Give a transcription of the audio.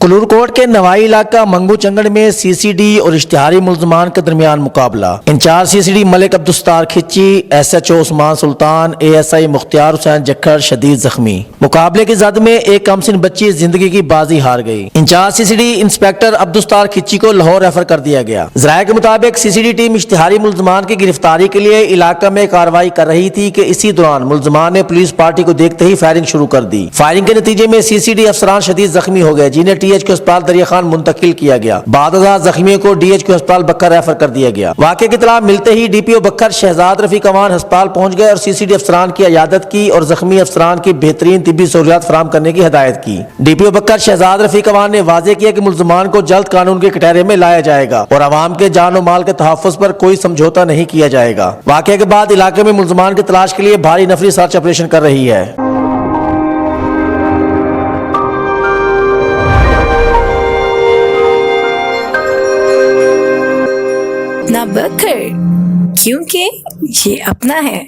कुलूरकोट के नवाई इलाका मंगू चंगड़ में सीसीडी और इश्तिहारी मुल्जमान के दरमियान मुकाबला। इंचार्ज सीसीडी मलिक अब्दुस्तार खिच्ची, SHO उस्मान सुल्तान, ASI मुख्तियार हुसैन जक्खड़ शदीद जख्मी। मुकाबले की जद में एक कमसिन बच्ची जिंदगी की बाजी हार गई। इंचार्ज सीसीडी इंस्पेक्टर अब्दुस्तार खिच्ची को लाहौर रेफर कर दिया गया। जराये के मुताबिक सीसीडी टीम इश्तिहारी मुल्जमान की गिरफ्तारी के लिए इलाका में कार्रवाई कर रही थी कि इसी दौरान मुल्जमान ने पुलिस पार्टी को देखते ही फायरिंग शुरू कर दी। फायरिंग के नतीजे में सीसीडी अफसरान शदीद जख्मी हो गए, जिन्हें THQ अस्पताल दरिया खान मुंतकिल किया गया। बाद जख्मियों को DHQ अस्पताल बक्कर रेफर कर दिया गया। वाक़े की इत्तला मिलते ही DPO बक्कर शहजाद रफीक अवान अस्पताल पहुंच गए और सीसीडी अफसरान की इयादत की और जख्मी अफसरान की बेहतरीन तिब्बी सहूलियात फराहम करने की हिदायत की। DPO बक्कर शहजाद रफीक अवान ने वाजे किया कि मुल्जमान को जल्द कानून के कटहरे में लाया जाएगा और अवाम के जान और माल के तहफ़्फ़ुज़ पर कोई समझौता नहीं किया जाएगा। वाक़े के बाद इलाके में मुल्जमान की तलाश के लिए भारी नफरी सर्च ऑपरेशन कर रही है। ना बकर, क्योंकि ये अपना है।